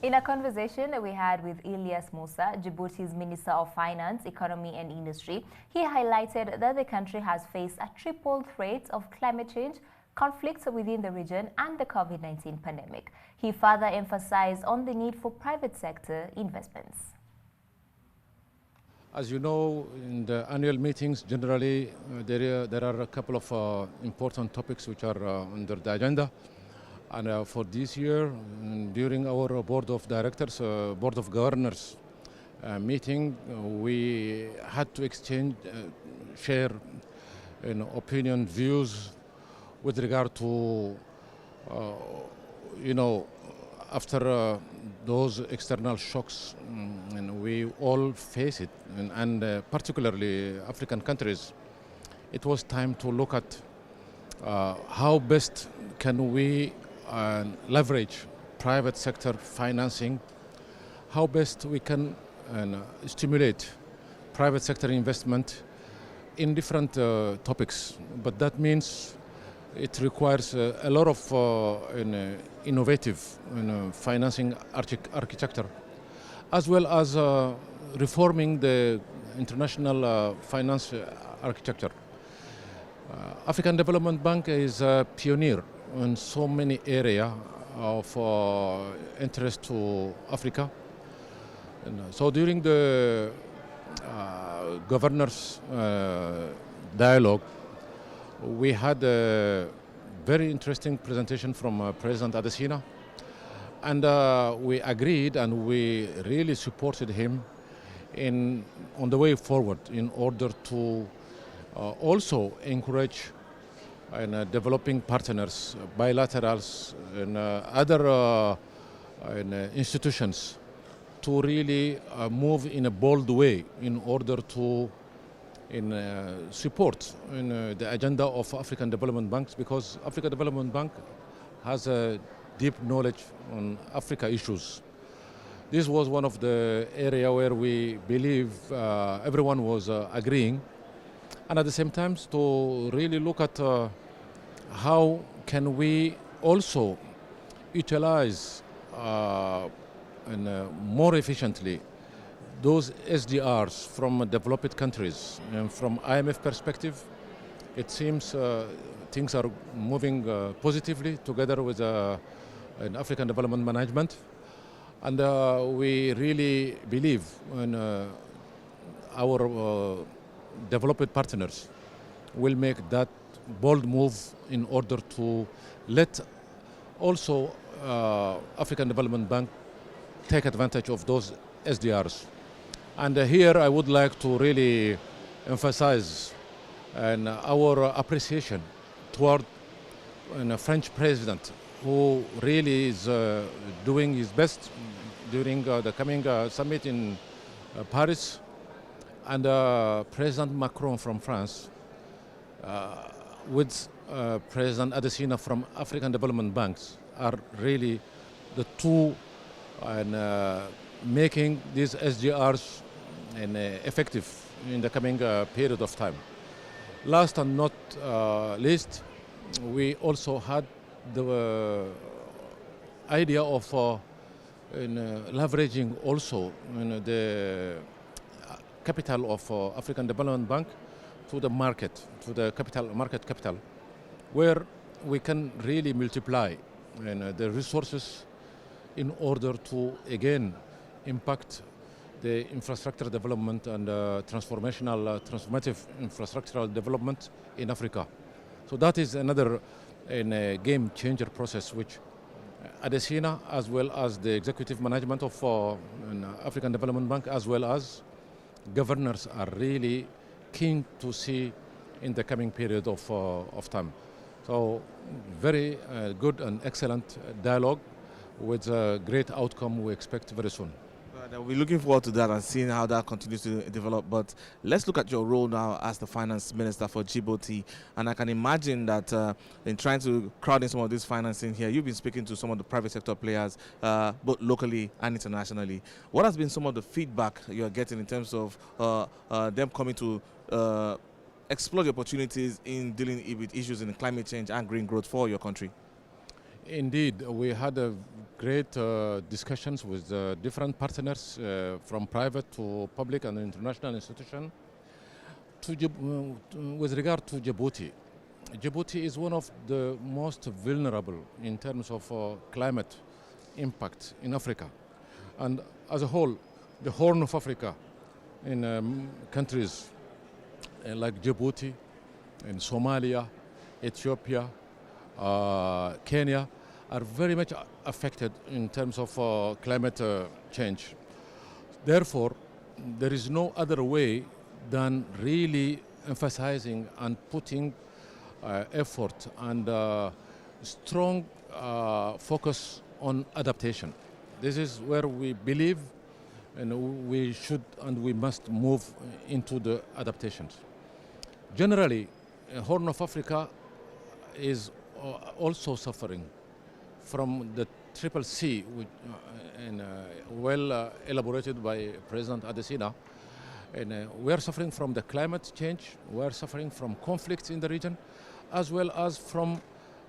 In a conversation that we had with Ilyas Moussa, Djibouti's Minister of Finance, Economy and Industry, he highlighted that the country has faced a triple threat of climate change, conflicts within the region and the COVID-19 pandemic. He further emphasized on the need for private sector investments. As you know, in the annual meetings, generally, there are a couple of important topics which are under the agenda. And for this year, during our Board of Directors, Board of Governors meeting, we had to exchange, share opinion, views with regard to, after those external shocks, and we all face it, and particularly African countries, it was time to look at how best can we leverage private sector financing, how best we can stimulate private sector investment in different topics. But that means it requires a lot of innovative financing architecture, as well as reforming the international finance architecture. African Development Bank is a pioneer in so many areas of interest to Africa. And so during the governors' dialogue, we had a very interesting presentation from President Adesina, and we agreed and we really supported him on the way forward in order to also encourage developing partners, bilaterals, and other institutions to really move in a bold way in order to support the agenda of African Development Banks, because African Development Bank has a deep knowledge on Africa issues. This was one of the areas where we believe everyone was agreeing, and at the same time to really look at how can we also utilize more efficiently those SDRs from developed countries. And from IMF perspective, it seems things are moving positively together with African Development Management. And we really believe in our developed partners will make that bold move in order to let also African Development Bank take advantage of those SDRs. And here I would like to really emphasize our appreciation toward a French president who really is doing his best during the coming summit in Paris, and President Macron from France, with President Adesina from African Development Banks are really the two making these SDRs effective in the coming period of time. Last and not least, we also had the idea of leveraging also the capital of African Development Bank to the market, to the market capital, where we can really multiply the resources in order to again impact the infrastructure development and transformative infrastructural development in Africa. So that is another game changer process which Adesina, as well as the executive management of African Development Bank, as well as governors, are really keen to see in the coming period of time. So very good and excellent dialogue with a great outcome we expect very soon. We're looking forward to that and seeing how that continues to develop. But let's look at your role now as the finance minister for Djibouti. And I can imagine that in trying to crowd in some of this financing here, you've been speaking to some of the private sector players, both locally and internationally. What has been some of the feedback you're getting in terms of them coming to explore the opportunities in dealing with issues in climate change and green growth for your country? Indeed, we had a great discussions with different partners from private to public and international institutions with regard to Djibouti. Djibouti is one of the most vulnerable in terms of climate impact in Africa. And as a whole, the Horn of Africa in countries like Djibouti, in Somalia, Ethiopia, Kenya are very much affected in terms of climate change. Therefore, there is no other way than really emphasizing and putting effort and strong focus on adaptation. This is where we believe and we should and we must move into the adaptations. Generally, Horn of Africa is also suffering from the triple C, which, well elaborated by President Adesina. And we are suffering from the climate change, we are suffering from conflicts in the region, as well as from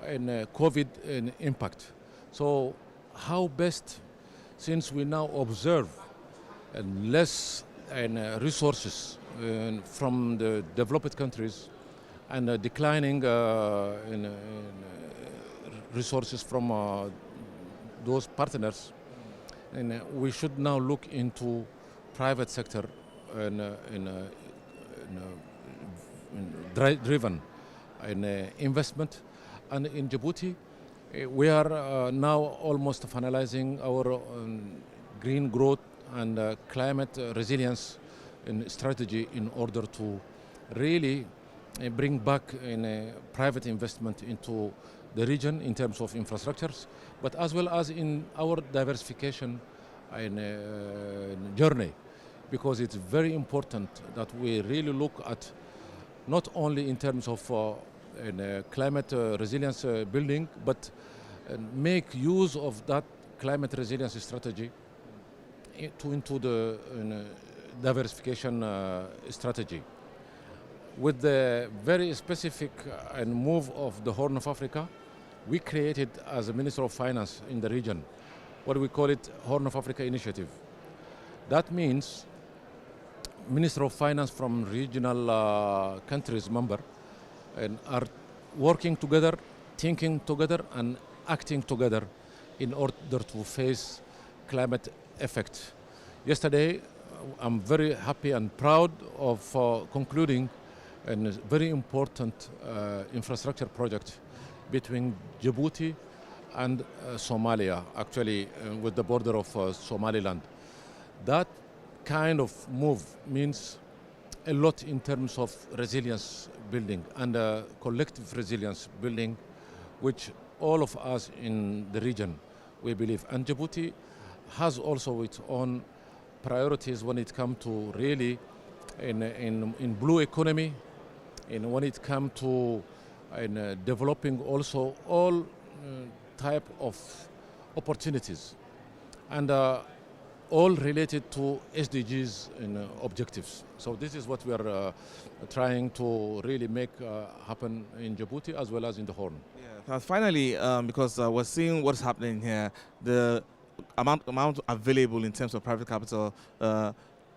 COVID impact. So how best, since we now observe less resources from the developed countries and declining resources from those partners, and we should now look into private sector driven investment. And in Djibouti, we are now almost finalizing our green growth and climate resilience strategy in order to really bring back private investment into the region in terms of infrastructures, but as well as in our diversification journey, because it's very important that we really look at not only in terms of climate resilience building, but make use of that climate resilience strategy into the diversification strategy. With the very specific move of the Horn of Africa, we created, as a Minister of Finance in the region, what we call it Horn of Africa Initiative. That means Minister of Finance from regional countries member and are working together, thinking together and acting together in order to face climate effect. Yesterday, I'm very happy and proud of concluding a very important infrastructure project between Djibouti and Somalia, actually with the border of Somaliland. That kind of move means a lot in terms of resilience building and collective resilience building, which all of us in the region, we believe. And Djibouti has also its own priorities when it comes to really in blue economy, and when it comes to developing also all type of opportunities, and all related to SDGs and objectives. So this is what we are trying to really make happen in Djibouti as well as in the Horn. Yeah. Finally, because we're seeing what's happening here, the amount available in terms of private capital,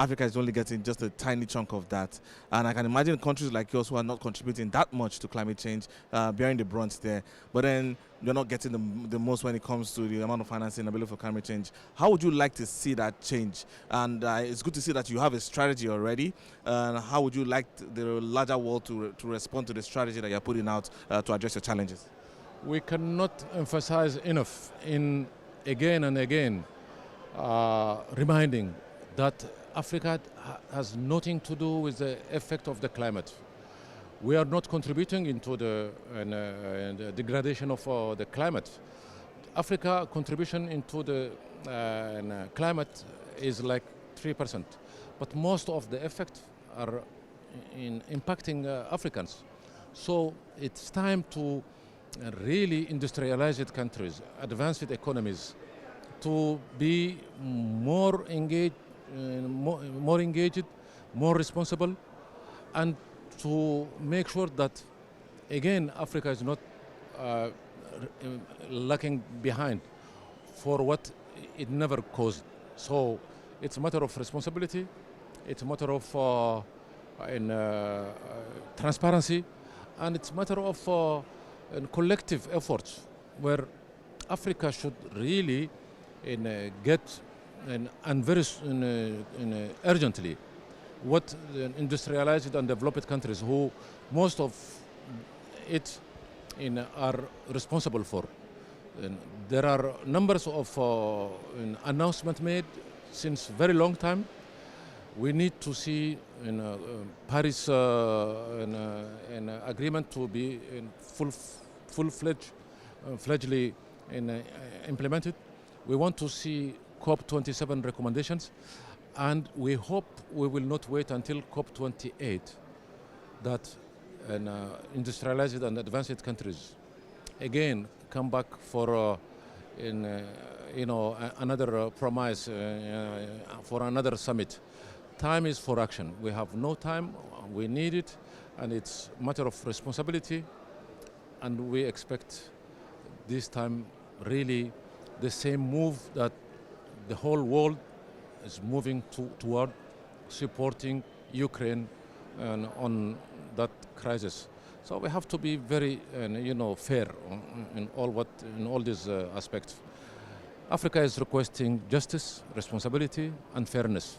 Africa is only getting just a tiny chunk of that. And I can imagine countries like yours who are not contributing that much to climate change, bearing the brunt there. But then you're not getting the most when it comes to the amount of financing available for climate change. How would you like to see that change? And it's good to see that you have a strategy already. How would you like the larger world to respond to the strategy that you're putting out to address your challenges? We cannot emphasize enough in again and again reminding that Africa has nothing to do with the effect of the climate. We are not contributing into the degradation of the climate. Africa contribution into the climate is like 3%, but most of the effect are impacting Africans. So it's time to really industrialized countries, advanced economies, to be more engaged, more responsible, and to make sure that, again, Africa is not lacking behind for what it never caused. So it's a matter of responsibility, it's a matter of transparency, and it's a matter of collective efforts where Africa should really get and very urgently what the industrialized and developed countries, who most of it are responsible for. And there are numbers of announcements made since very long time. We need to see Paris agreement to be full-fledgedly implemented. We want to see COP27 recommendations, and we hope we will not wait until COP28 that industrialized and advanced countries again come back for another promise for another summit. Time is for action. We have no time. We need it, and it's a matter of responsibility. And we expect this time really the same move that the whole world is moving toward, supporting Ukraine on that crisis. So we have to be very, fair in all these aspects. Africa is requesting justice, responsibility, and fairness.